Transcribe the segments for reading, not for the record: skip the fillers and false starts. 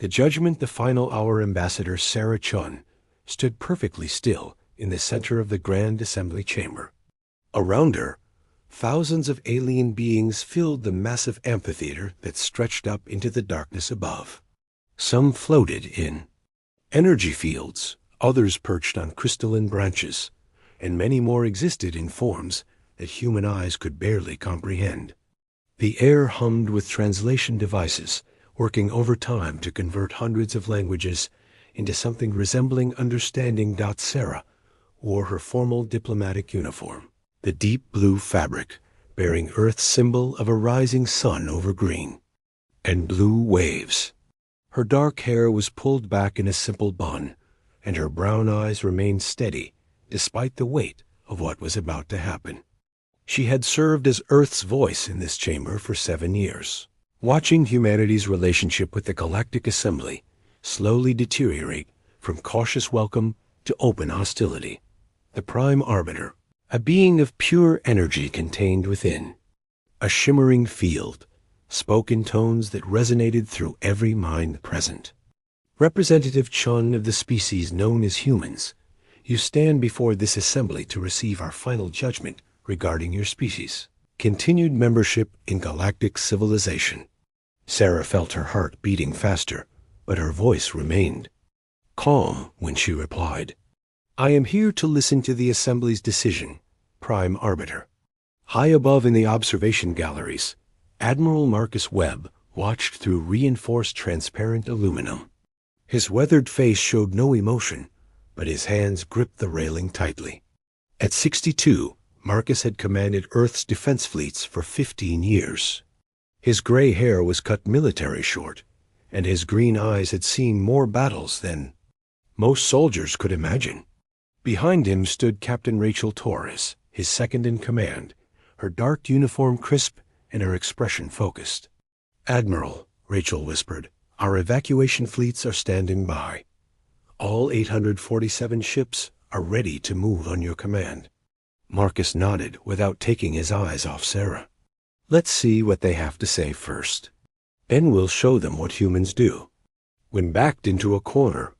The Judgment the Final Hour Ambassador Sarah Chun stood perfectly still in the center of the Grand Assembly Chamber. Around her, thousands of alien beings filled the massive amphitheater that stretched up into the darkness above. Some floated in energy fields, others perched on crystalline branches, and many more existed in forms that human eyes could barely comprehend. The air hummed with translation devices, working overtime to convert hundreds of languages into something resembling understanding. Sarah wore her formal diplomatic uniform, the deep blue fabric bearing Earth's symbol of a rising sun over green and blue waves. Her dark hair was pulled back in a simple bun, and her brown eyes remained steady despite the weight of what was about to happen. She had served as Earth's voice in this chamber for 7 years, watching humanity's relationship with the Galactic Assembly slowly deteriorate from cautious welcome to open hostility. The Prime Arbiter, a being of pure energy contained within, a shimmering field, spoke in tones that resonated through every mind present. Representative Chun of the species known as humans, you stand before this assembly to receive our final judgment regarding your species. Continued membership in galactic civilization. Sarah felt her heart beating faster, but her voice remained calm when she replied, "I am here to listen to the Assembly's decision, Prime Arbiter." High above in the observation galleries, Admiral Marcus Webb watched through reinforced transparent aluminum. His weathered face showed no emotion, but his hands gripped the railing tightly. At 62, Marcus had commanded Earth's defense fleets for 15 years. His gray hair was cut military short, and his green eyes had seen more battles than most soldiers could imagine. Behind him stood Captain Rachel Torres, his second in command, her dark uniform crisp and her expression focused. "Admiral," Rachel whispered, "our evacuation fleets are standing by. All 847 ships are ready to move on your command." Marcus nodded without taking his eyes off Sarah. "Let's see what they have to say first. Then we'll show them what humans do." When backed into a corner,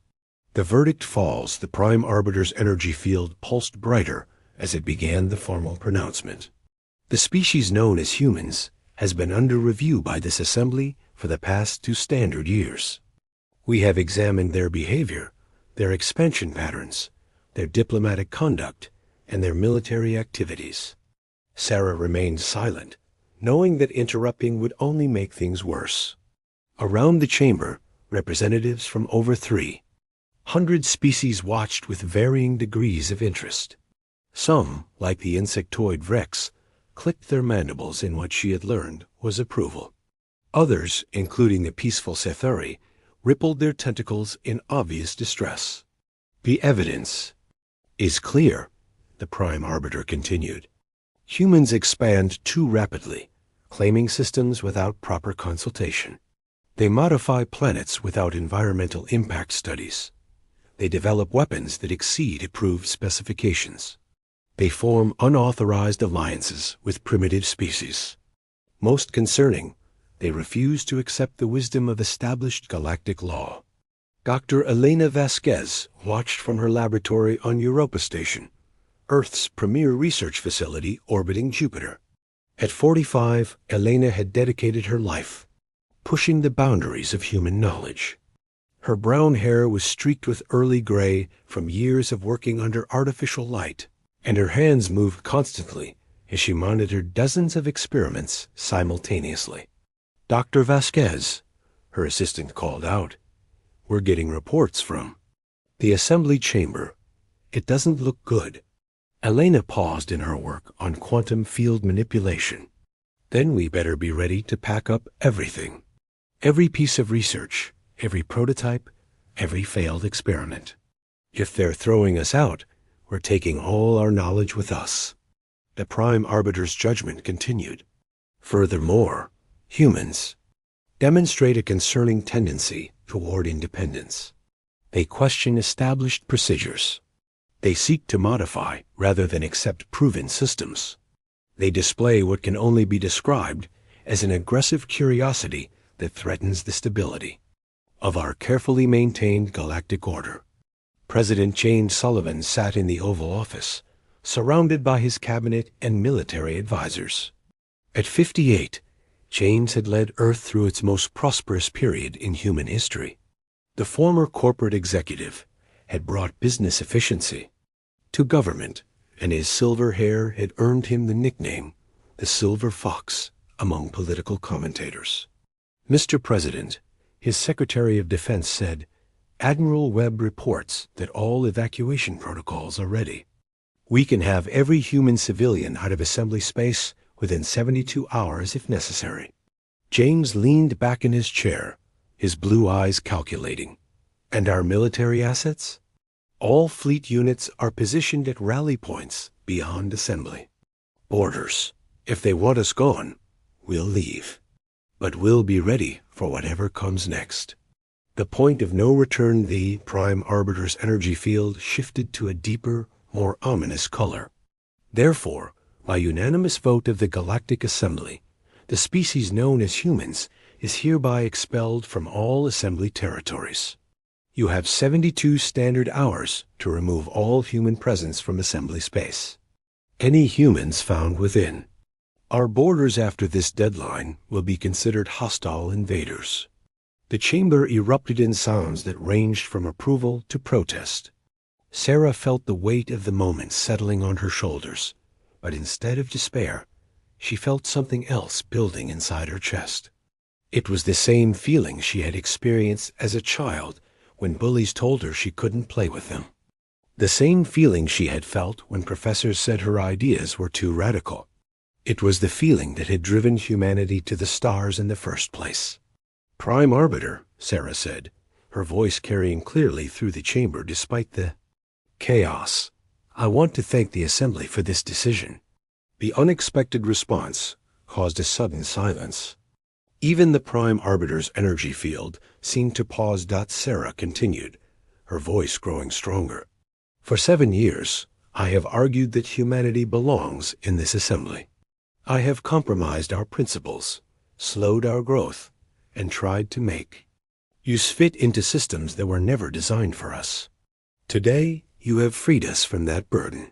the verdict falls. The Prime Arbiter's energy field pulsed brighter as it began the formal pronouncement. The species known as humans has been under review by this assembly for the past 2 standard years. We have examined their behavior, their expansion patterns, their diplomatic conduct, and their military activities. Sarah remained silent, knowing that interrupting would only make things worse. Around the chamber, representatives from over 300 species watched with varying degrees of interest. Some, like the insectoid Rex, clicked their mandibles in what she had learned was approval. Others, including the peaceful Sethuri, rippled their tentacles in obvious distress. "The evidence is clear," the Prime Arbiter continued. "Humans expand too rapidly, claiming systems without proper consultation. They modify planets without environmental impact studies. They develop weapons that exceed approved specifications. They form unauthorized alliances with primitive species. Most concerning, they refuse to accept the wisdom of established galactic law." Dr. Elena Vasquez watched from her laboratory on Europa Station, Earth's premier research facility orbiting Jupiter. At 45, Elena had dedicated her life, pushing the boundaries of human knowledge. Her brown hair was streaked with early gray from years of working under artificial light, and her hands moved constantly as she monitored dozens of experiments simultaneously. "Dr. Vasquez," her assistant called out, "we're getting reports from the assembly chamber. It doesn't look good." Elena paused in her work on quantum field manipulation. "Then we better be ready to pack up everything. Every piece of research, every prototype, every failed experiment. If they're throwing us out, we're taking all our knowledge with us." The Prime Arbiter's judgment continued. "Furthermore, humans demonstrate a concerning tendency toward independence. They question established procedures. They seek to modify rather than accept proven systems. They display what can only be described as an aggressive curiosity that threatens the stability. of our carefully maintained galactic order. President James Sullivan sat in the Oval Office, surrounded by his cabinet and military advisors. At 58, James had led Earth through its most prosperous period in human history. The former corporate executive had brought business efficiency to government, and his silver hair had earned him the nickname, the Silver Fox, among political commentators. Mr. President, his Secretary of Defense said, Admiral Webb reports that all evacuation protocols are ready. We can have every human civilian out of assembly space within 72 hours if necessary. James leaned back in his chair, his blue eyes calculating. And our military assets? All fleet units are positioned at rally points beyond assembly. Borders. If they want us gone, we'll leave. But we'll be ready for whatever comes next. The point of no return, the Prime Arbiter's energy field shifted to a deeper, more ominous color. Therefore, by unanimous vote of the Galactic Assembly, the species known as humans is hereby expelled from all assembly territories. You have 72 standard hours to remove all human presence from assembly space. Any humans found within. Our borders after this deadline will be considered hostile invaders. The chamber erupted in sounds that ranged from approval to protest. Sarah felt the weight of the moment settling on her shoulders, but instead of despair, she felt something else building inside her chest. It was the same feeling she had experienced as a child when bullies told her she couldn't play with them. The same feeling she had felt when professors said her ideas were too radical. It was the feeling that had driven humanity to the stars in the first place. Prime Arbiter, Sarah said, her voice carrying clearly through the chamber despite the chaos. I want to thank the Assembly for this decision. The unexpected response caused a sudden silence. Even the Prime Arbiter's energy field seemed to pause. Sarah continued, her voice growing stronger. For 7 years, I have argued that humanity belongs in this assembly. I have compromised our principles, slowed our growth, and tried to make use fit into systems that were never designed for us. Today, you have freed us from that burden.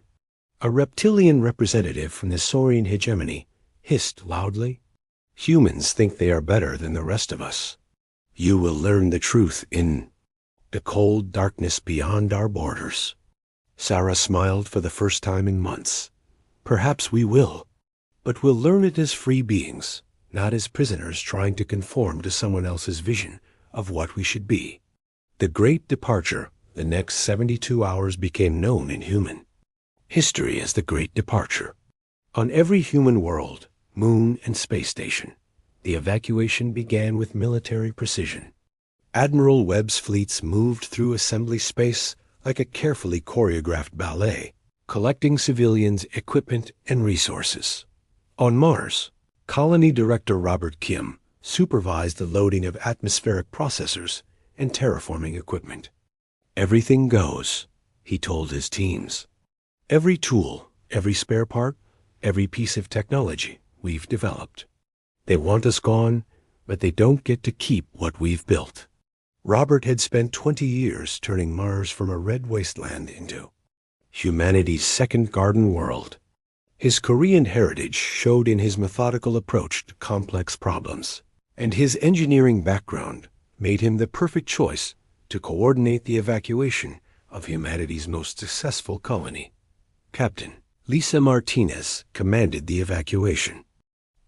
A reptilian representative from the Saurian hegemony hissed loudly, Humans think they are better than the rest of us. You will learn the truth in the cold darkness beyond our borders. Sarah smiled for the first time in months. Perhaps we will, but we'll learn it as free beings, not as prisoners trying to conform to someone else's vision of what we should be. The Great Departure, the next 72 hours, became known in human history as the Great Departure. On every human world, moon and space station, the evacuation began with military precision. Admiral Webb's fleets moved through assembly space like a carefully choreographed ballet, collecting civilians, equipment, and resources. On Mars, Colony Director Robert Kim supervised the loading of atmospheric processors and terraforming equipment. Everything goes, he told his teams. Every tool, every spare part, every piece of technology we've developed. They want us gone, but they don't get to keep what we've built. Robert had spent 20 years turning Mars from a red wasteland into humanity's second garden world. His Korean heritage showed in his methodical approach to complex problems, and his engineering background made him the perfect choice to coordinate the evacuation of humanity's most successful colony. Captain Lisa Martinez commanded the evacuation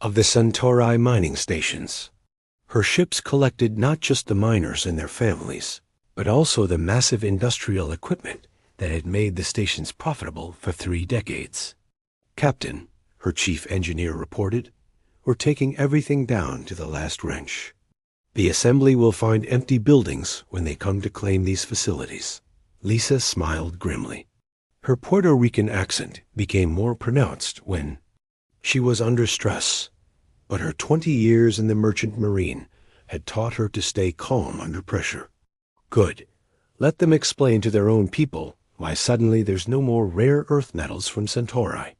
of the Centauri mining stations. Her ships collected not just the miners and their families, but also the massive industrial equipment that had made the stations profitable for 3 decades. Captain, her chief engineer reported, we're taking everything down to the last wrench. The assembly will find empty buildings when they come to claim these facilities. Lisa smiled grimly. Her Puerto Rican accent became more pronounced when she was under stress, but her 20 years in the merchant marine had taught her to stay calm under pressure. Good. Let them explain to their own people why suddenly there's no more rare earth metals from Centauri.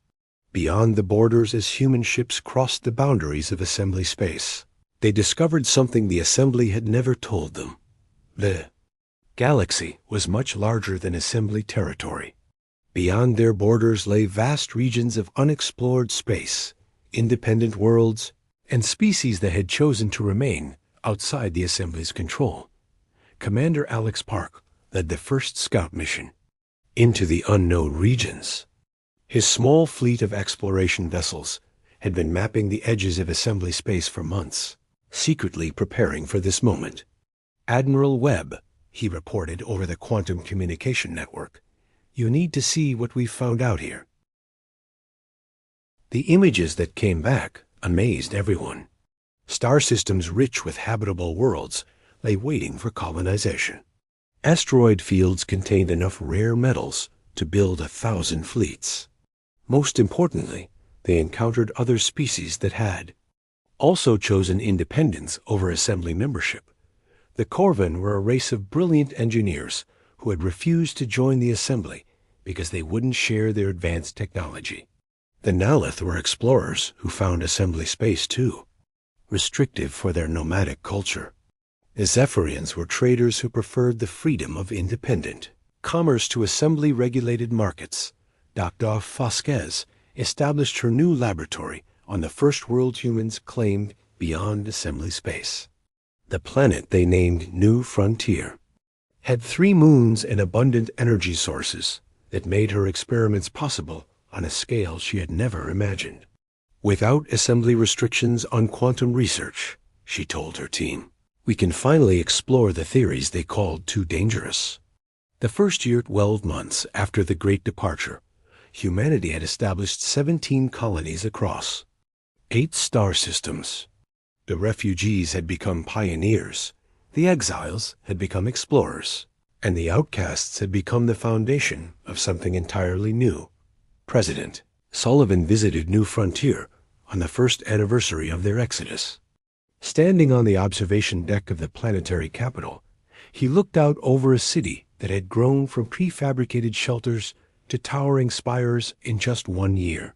Beyond the borders, as human ships crossed the boundaries of assembly space, they discovered something the assembly had never told them. The galaxy was much larger than assembly territory. Beyond their borders lay vast regions of unexplored space, independent worlds, and species that had chosen to remain outside the assembly's control. Commander Alex Park led the first scout mission into the unknown regions. His small fleet of exploration vessels had been mapping the edges of assembly space for months, secretly preparing for this moment. "Admiral Webb," he reported over the quantum communication network, "you need to see what we've found out here." The images that came back amazed everyone. Star systems rich with habitable worlds lay waiting for colonization. Asteroid fields contained enough rare metals to build 1,000 fleets. Most importantly, they encountered other species that had also chosen independence over assembly membership. The Corvin were a race of brilliant engineers who had refused to join the assembly because they wouldn't share their advanced technology. The Nalith were explorers who found assembly space too restrictive for their nomadic culture. The Zephyrians were traders who preferred the freedom of independent commerce to assembly-regulated markets. Dr. Vasquez established her new laboratory on the first world humans claimed beyond assembly space. The planet they named New Frontier had 3 moons and abundant energy sources that made her experiments possible on a scale she had never imagined. "Without assembly restrictions on quantum research," she told her team, "we can finally explore the theories they called too dangerous." The first year, 12 months after the Great Departure, humanity had established 17 colonies across 8 star systems. The refugees had become pioneers, the exiles had become explorers, and the outcasts had become the foundation of something entirely new. President Sullivan visited New Frontier on the first anniversary of their exodus. Standing on the observation deck of the planetary capital, he looked out over a city that had grown from prefabricated shelters to towering spires in just 1 year.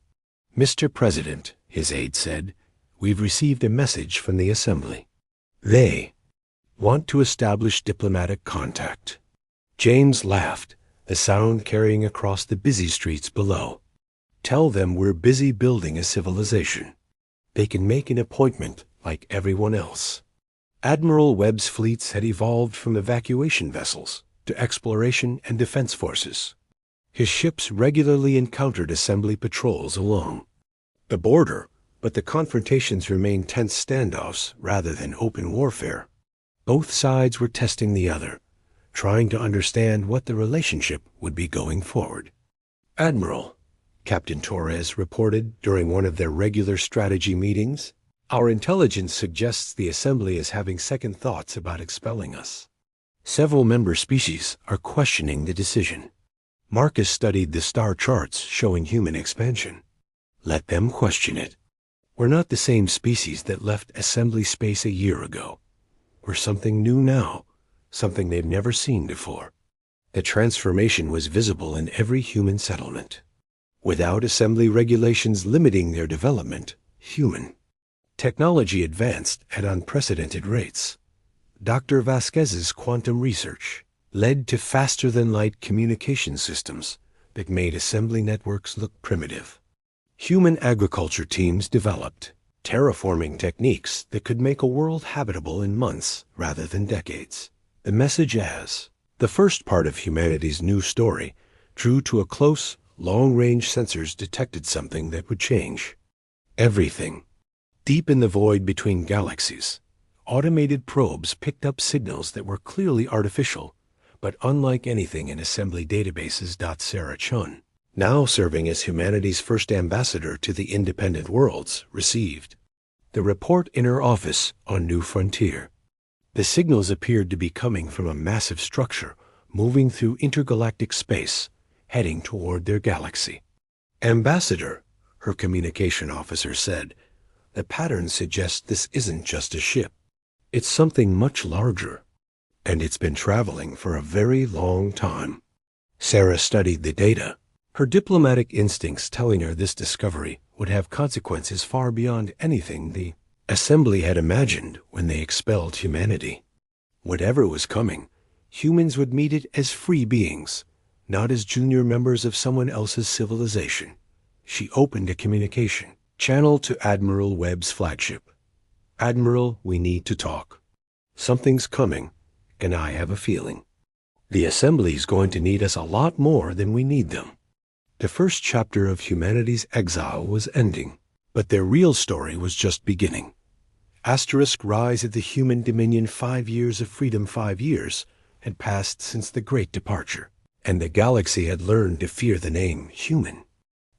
"Mr. President," his aide said, "we've received a message from the Assembly. They want to establish diplomatic contact." James laughed, the sound carrying across the busy streets below. "Tell them we're busy building a civilization. They can make an appointment like everyone else." Admiral Webb's fleets had evolved from evacuation vessels to exploration and defense forces. His ships regularly encountered assembly patrols along the border, but the confrontations remained tense standoffs rather than open warfare. Both sides were testing the other, trying to understand what the relationship would be going forward. "Admiral," Captain Torres reported during one of their regular strategy meetings, "our intelligence suggests the Assembly is having second thoughts about expelling us. Several member species are questioning the decision. Marcus studied the star charts showing human expansion. Let them question it. We're not the same species that left assembly space a year ago. We're something new now, something they've never seen before." The transformation was visible in every human settlement. Without assembly regulations limiting their development, human technology advanced at unprecedented rates. Dr. Vasquez's quantum research led to faster-than-light communication systems that made assembly networks look primitive. Human agriculture teams developed terraforming techniques that could make a world habitable in months rather than decades. The message as the first part of humanity's new story drew to a close, long-range sensors detected something that would change everything. Deep in the void between galaxies, automated probes picked up signals that were clearly artificial, but unlike anything in assembly databases. Sarah Chun, now serving as humanity's first ambassador to the independent worlds, received the report in her office on New Frontier. The signals appeared to be coming from a massive structure moving through intergalactic space, heading toward their galaxy. "Ambassador," her communication officer said, "the pattern suggests this isn't just a ship. It's something much larger, and it's been traveling for a very long time." Sarah studied the data, her diplomatic instincts telling her this discovery would have consequences far beyond anything the Assembly had imagined when they expelled humanity. Whatever was coming Humans would meet it as free beings, not as junior members of someone else's civilization. She opened a communication channel to Admiral Webb's flagship. "Admiral, we need to talk. Something's coming, and I have a feeling. The Assembly's going to need us a lot more than we need them." The first chapter of humanity's exile was ending, but their real story was just beginning. Asterisk rise at the human dominion 5 years of freedom 5 years had passed since the great departure, and the galaxy had learned to fear the name human.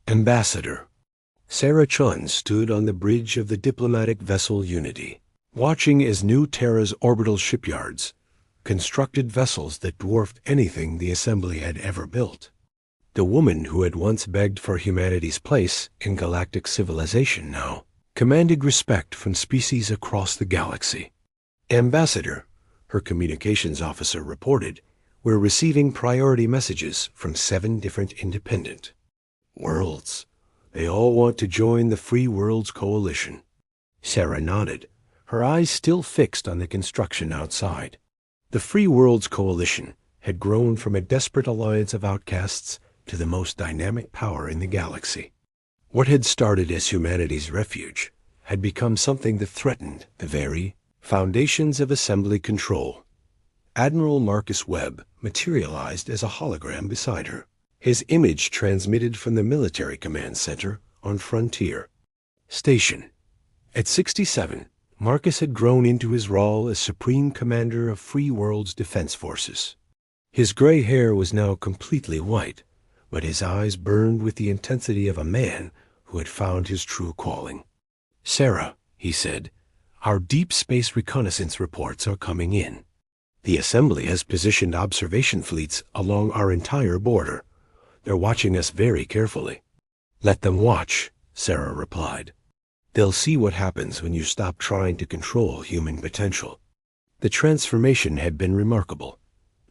Ambassador. Sarah Chun stood on the bridge of the diplomatic vessel Unity, watching as New Terra's orbital shipyards constructed vessels that dwarfed anything the Assembly had ever built. The woman who had once begged for humanity's place in galactic civilization now commanded respect from species across the galaxy. "Ambassador," her communications officer reported, "we're receiving priority messages from 7 different independent worlds. They all want to join the Free Worlds Coalition." Sarah nodded, her eyes still fixed on the construction outside. The Free Worlds Coalition had grown from a desperate alliance of outcasts to the most dynamic power in the galaxy. What had started as humanity's refuge had become something that threatened the very foundations of Assembly control. Admiral Marcus Webb materialized as a hologram beside her, his image transmitted from the military command center on Frontier Station. At 67, Marcus had grown into his role as Supreme Commander of Free World's Defense Forces. His gray hair was now completely white, but his eyes burned with the intensity of a man who had found his true calling. "Sarah," he said, "our deep space reconnaissance reports are coming in. The Assembly has positioned observation fleets along our entire border. They're watching us very carefully." "Let them watch," Sarah replied. "They'll see what happens when you stop trying to control human potential." The transformation had been remarkable.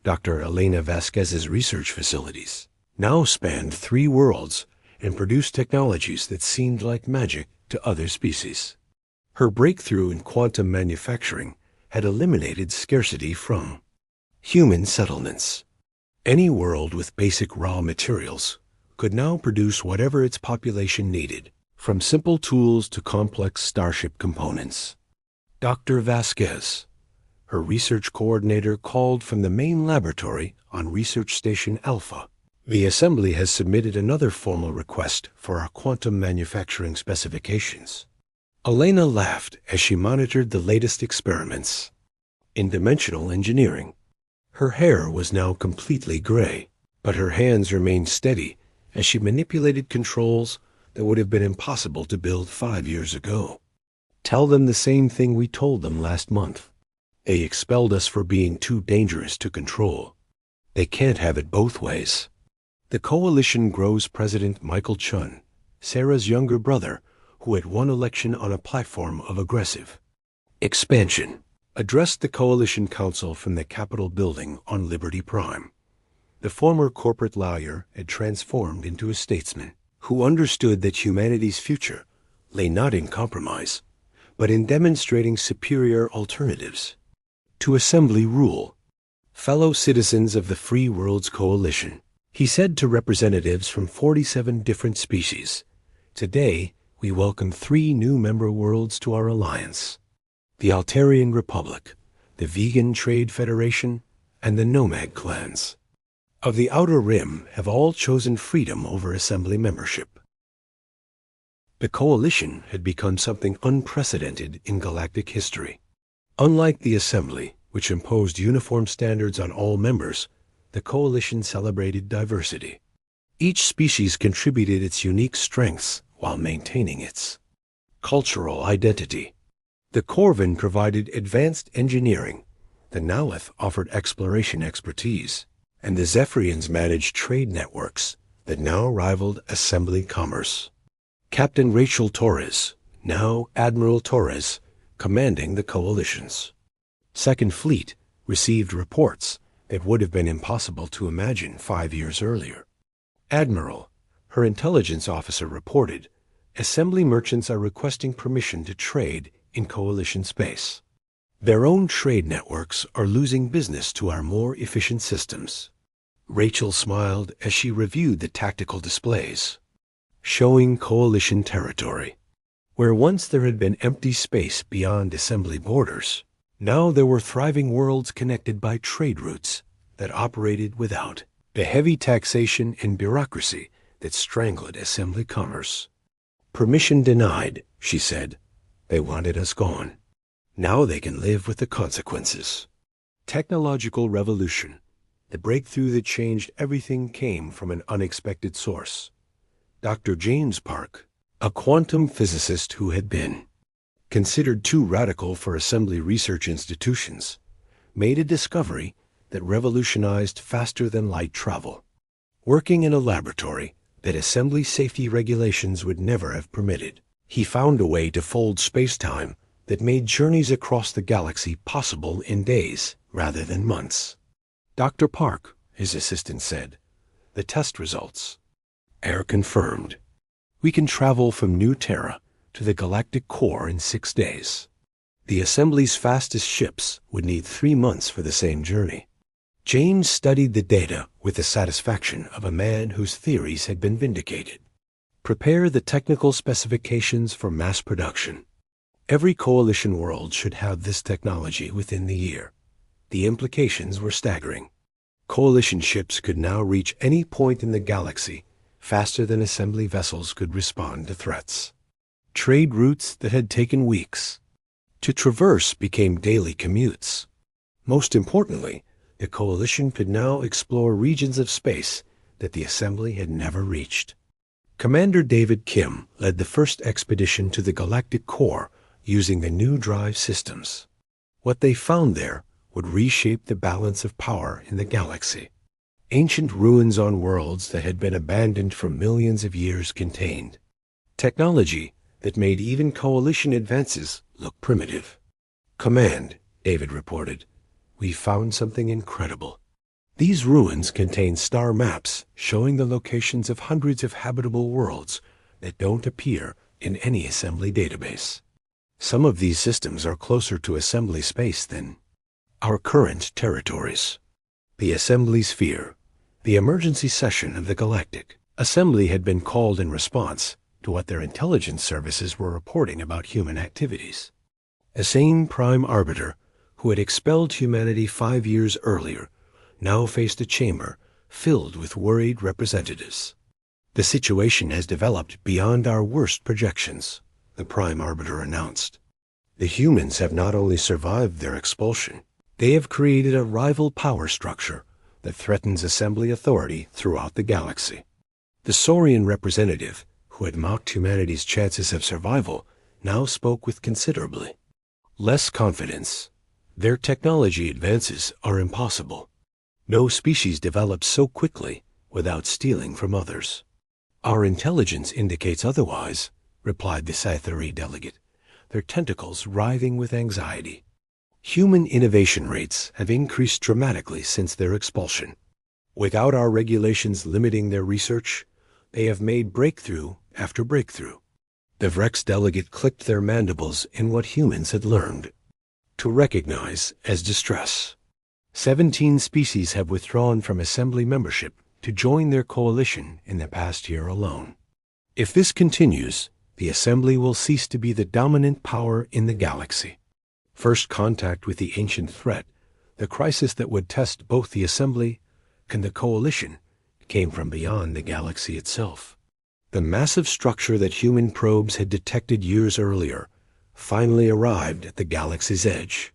Dr. Elena Vasquez's research facilities now spanned 3 worlds and produced technologies that seemed like magic to other species. Her breakthrough in quantum manufacturing had eliminated scarcity from human settlements. Any world with basic raw materials could now produce whatever its population needed, from simple tools to complex starship components. Dr. Vasquez, her research coordinator, called from the main laboratory on Research Station Alpha. "The Assembly has submitted another formal request for our quantum manufacturing specifications." Elena laughed as she monitored the latest experiments in dimensional engineering. Her hair was now completely gray, but her hands remained steady as she manipulated controls that would have been impossible to build 5 years ago. "Tell them the same thing we told them last month. They expelled us for being too dangerous to control. They can't have it both ways." The coalition grows President Michael Chun, Sarah's younger brother, who had won election on a platform of aggressive expansion, addressed the Coalition Council from the Capitol building on Liberty Prime. The former corporate lawyer had transformed into a statesman who understood that humanity's future lay not in compromise, but in demonstrating superior alternatives to Assembly rule. "Fellow citizens of the Free Worlds Coalition," he said to representatives from 47 different species, "today we welcome 3 new member worlds to our alliance: the Altarian Republic, the Vegan Trade Federation, and the Nomad clans of the Outer Rim have all chosen freedom over Assembly membership." The Coalition had become something unprecedented in galactic history. Unlike the Assembly, which imposed uniform standards on all members, the Coalition celebrated diversity. Each species contributed its unique strengths while maintaining its cultural identity. The Corvin provided advanced engineering, the Nalith offered exploration expertise, and the Zephyrians managed trade networks that now rivaled Assembly commerce. Captain Rachel Torres, now Admiral Torres, commanding the Coalition's Second Fleet, received reports that would have been impossible to imagine 5 years earlier. "Admiral," her intelligence officer reported, "Assembly merchants are requesting permission to trade in Coalition space." Their own trade networks are losing business to our more efficient systems. Rachel smiled as she reviewed the tactical displays, showing coalition territory. Where once there had been empty space beyond assembly borders, now there were thriving worlds connected by trade routes that operated without the heavy taxation and bureaucracy that strangled assembly commerce. "Permission denied," she said. "They wanted us gone. Now they can live with the consequences." Technological revolution. The breakthrough that changed everything came from an unexpected source. Dr. James Park, a quantum physicist who had been considered too radical for assembly research institutions, made a discovery that revolutionized faster-than-light travel. Working in a laboratory that assembly safety regulations would never have permitted, he found a way to fold space-time that made journeys across the galaxy possible in days rather than months. "Dr. Park," his assistant said, "the test results are confirmed. We can travel from New Terra to the galactic core in 6 days. The assembly's fastest ships would need 3 months for the same journey." James studied the data with the satisfaction of a man whose theories had been vindicated. Prepare the technical specifications for mass production. Every coalition world should have this technology within the year. The implications were staggering. Coalition ships could now reach any point in the galaxy faster than assembly vessels could respond to threats. Trade routes that had taken weeks to traverse became daily commutes. Most importantly, the coalition could now explore regions of space that the assembly had never reached. Commander David Kim led the first expedition to the galactic core using the new drive systems. What they found there would reshape the balance of power in the galaxy. Ancient ruins on worlds that had been abandoned for millions of years contained technology that made even coalition advances look primitive. "Command," David reported, "we found something incredible. These ruins contain star maps showing the locations of hundreds of habitable worlds that don't appear in any assembly database. Some of these systems are closer to assembly space than our current territories." The assembly sphere, the emergency session of the Galactic Assembly, had been called in response to what their intelligence services were reporting about human activities. A sane prime arbiter who had expelled humanity 5 years earlier now faced a chamber filled with worried representatives. "The situation has developed beyond our worst projections," the prime arbiter announced. "The humans have not only survived their expulsion, they have created a rival power structure that threatens assembly authority throughout the galaxy." The Saurian representative, who had mocked humanity's chances of survival, now spoke with considerably less confidence. "Their technology advances are impossible. No species develops so quickly without stealing from others." "Our intelligence indicates otherwise," replied the Sci-Fi delegate, their tentacles writhing with anxiety. "Human innovation rates have increased dramatically since their expulsion. Without our regulations limiting their research, they have made breakthrough after breakthrough." The Vrex delegate clicked their mandibles in what humans had learned to recognize as distress. 17 species have withdrawn from assembly membership to join their coalition in the past year alone. If this continues, the assembly will cease to be the dominant power in the galaxy. First contact with the ancient threat, the crisis that would test both the assembly and the coalition, came from beyond the galaxy itself. The massive structure that human probes had detected years earlier finally arrived at the galaxy's edge.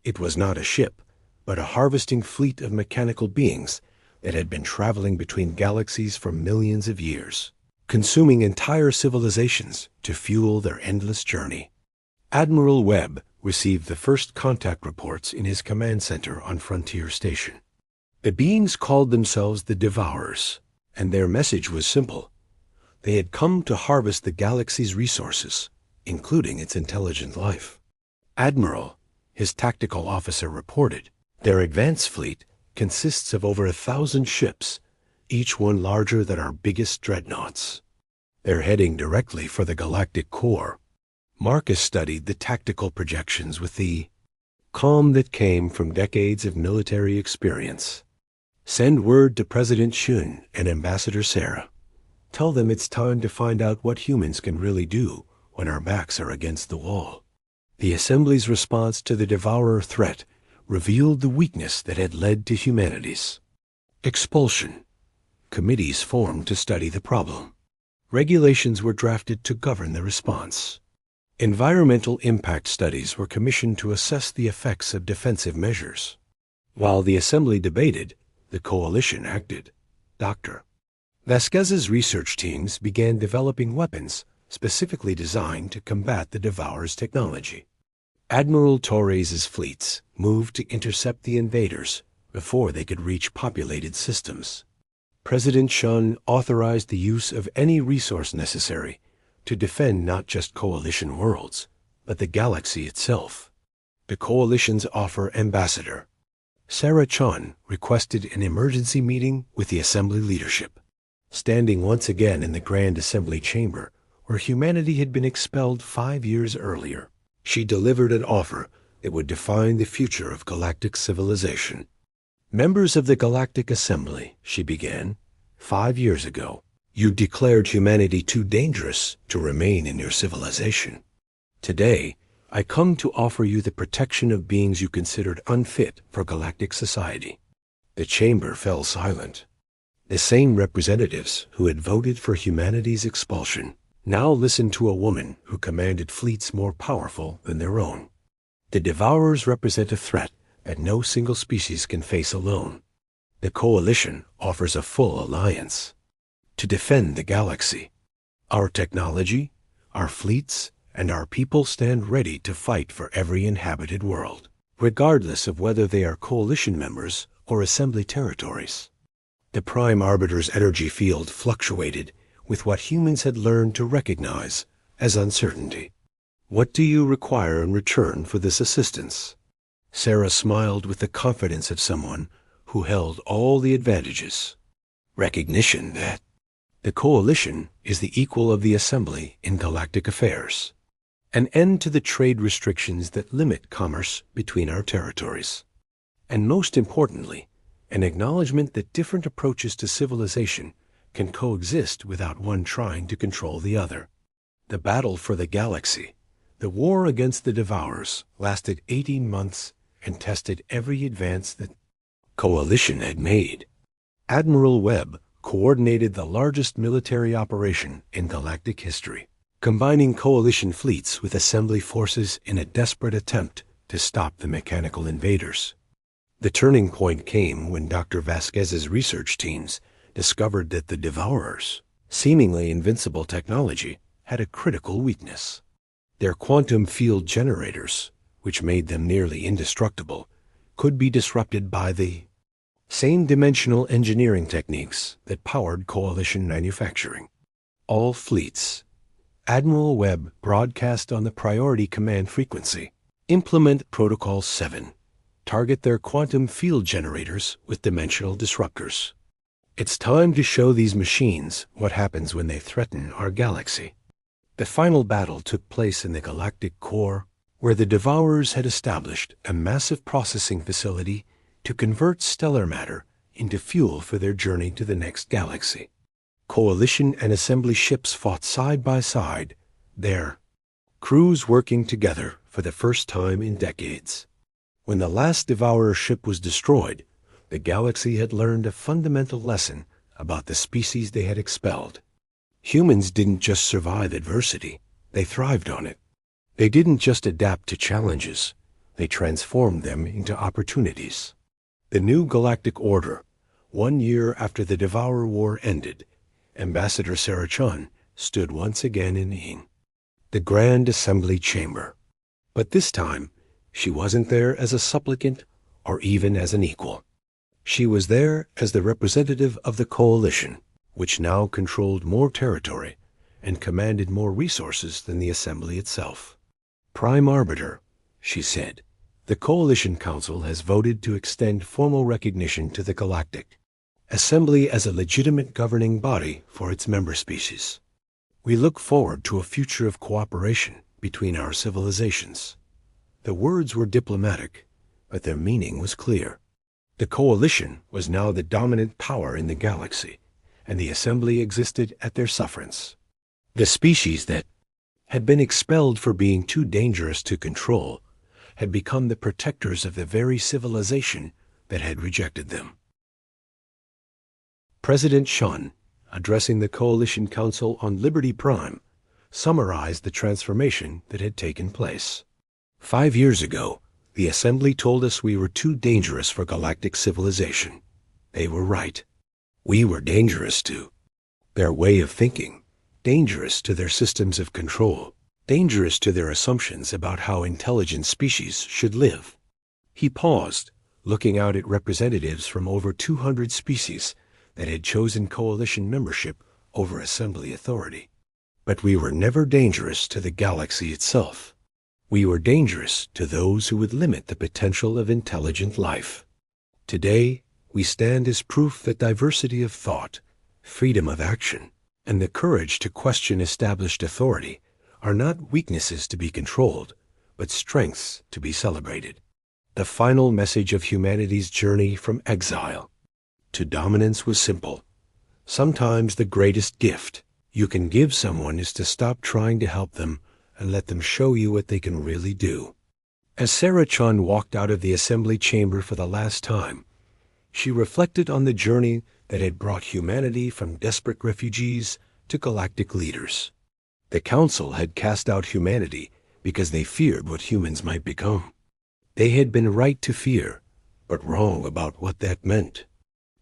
It was not a ship, but a harvesting fleet of mechanical beings that had been traveling between galaxies for millions of years, consuming entire civilizations to fuel their endless journey. Admiral Webb received the first contact reports in his command center on Frontier Station. The beings called themselves the Devourers, and their message was simple. They had come to harvest the galaxy's resources, including its intelligent life. "Admiral," his tactical officer reported, "their advanced fleet consists of over 1,000 ships, each one larger than our biggest dreadnoughts. They're heading directly for the galactic core." Marcus studied the tactical projections with the calm that came from decades of military experience. Send word to President Shun and Ambassador Sarah. Tell them it's time to find out what humans can really do when our backs are against the wall. The Assembly's response to the Devourer threat revealed the weakness that had led to humanity's expulsion. Committees formed to study the problem. Regulations were drafted to govern the response. Environmental impact studies were commissioned to assess the effects of defensive measures. While the Assembly debated, the Coalition acted. Dr. Vasquez's research teams began developing weapons specifically designed to combat the Devourer's technology. Admiral Torres' fleets moved to intercept the invaders before they could reach populated systems. President Shun authorized the use of any resource necessary to defend not just Coalition worlds, but the galaxy itself. The Coalition's offer ambassador, Sarah Chun, requested an emergency meeting with the Assembly leadership. Standing once again in the Grand Assembly chamber, where humanity had been expelled 5 years earlier, she delivered an offer that would define the future of galactic civilization. Members of the Galactic Assembly, she began, 5 years ago, you declared humanity too dangerous to remain in your civilization. Today, I come to offer you the protection of beings you considered unfit for galactic society. The chamber fell silent. The same representatives who had voted for humanity's expulsion now listened to a woman who commanded fleets more powerful than their own. The Devourers represent a threat that no single species can face alone. The Coalition offers a full alliance to defend the galaxy. Our technology, our fleets, and our people stand ready to fight for every inhabited world, regardless of whether they are Coalition members or Assembly territories. The Prime Arbiter's energy field fluctuated with what humans had learned to recognize as uncertainty. What do you require in return for this assistance? Sarah smiled with the confidence of someone who held all the advantages. Recognition that the Coalition is the equal of the Assembly in galactic affairs. An end to the trade restrictions that limit commerce between our territories. And most importantly, an acknowledgement that different approaches to civilization can coexist without one trying to control the other. The battle for the galaxy, the war against the Devourers, lasted 18 months and tested every advance that Coalition had made. Admiral Webb coordinated the largest military operation in galactic history, combining Coalition fleets with Assembly forces in a desperate attempt to stop the mechanical invaders. The turning point came when Dr. Vasquez's research teams discovered that the Devourers' seemingly invincible technology had a critical weakness. Their quantum field generators, which made them nearly indestructible, could be disrupted by the same dimensional engineering techniques that powered Coalition manufacturing. All fleets. Admiral Webb broadcast on the priority command frequency. Implement Protocol 7. Target their quantum field generators with dimensional disruptors. It's time to show these machines what happens when they threaten our galaxy. The final battle took place in the galactic core, where the Devourers had established a massive processing facility to convert stellar matter into fuel for their journey to the next galaxy. Coalition and Assembly ships fought side by side, their crews working together for the first time in decades. When the last Devourer ship was destroyed, the galaxy had learned a fundamental lesson about the species they had expelled. Humans didn't just survive adversity, they thrived on it. They didn't just adapt to challenges, they transformed them into opportunities. The new galactic order, 1 year after the Devourer War ended, Ambassador Sarah Chun stood once again in the Grand Assembly chamber. But this time, she wasn't there as a supplicant or even as an equal. She was there as the representative of the Coalition, which now controlled more territory and commanded more resources than the Assembly itself. Prime Arbiter, she said, the Coalition Council has voted to extend formal recognition to the Galactic Assembly as a legitimate governing body for its member species. We look forward to a future of cooperation between our civilizations. The words were diplomatic, but their meaning was clear. The Coalition was now the dominant power in the galaxy, and the Assembly existed at their sufferance. The species that had been expelled for being too dangerous to control had become the protectors of the very civilization that had rejected them. President Shun, addressing the Coalition Council on Liberty Prime, summarized the transformation that had taken place. 5 years ago, the Assembly told us we were too dangerous for galactic civilization. They were right. We were dangerous to their way of thinking, dangerous to their systems of control, dangerous to their assumptions about how intelligent species should live. He paused, looking out at representatives from over 200 species that had chosen Coalition membership over Assembly authority. But we were never dangerous to the galaxy itself. We were dangerous to those who would limit the potential of intelligent life. Today, we stand as proof that diversity of thought, freedom of action, and the courage to question established authority are not weaknesses to be controlled, but strengths to be celebrated. The final message of humanity's journey from exile to dominance was simple. Sometimes the greatest gift you can give someone is to stop trying to help them and let them show you what they can really do. As Sarah Chun walked out of the Assembly chamber for the last time, she reflected on the journey that had brought humanity from desperate refugees to galactic leaders. The Council had cast out humanity because they feared what humans might become. They had been right to fear, but wrong about what that meant.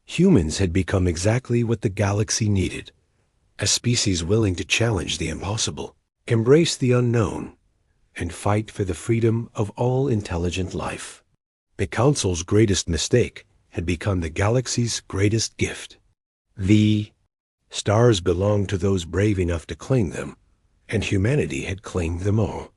Humans had become exactly what the galaxy needed, a species willing to challenge the impossible, embrace the unknown, and fight for the freedom of all intelligent life. The Council's greatest mistake had become the galaxy's greatest gift. The stars belonged to those brave enough to claim them, and humanity had claimed them all.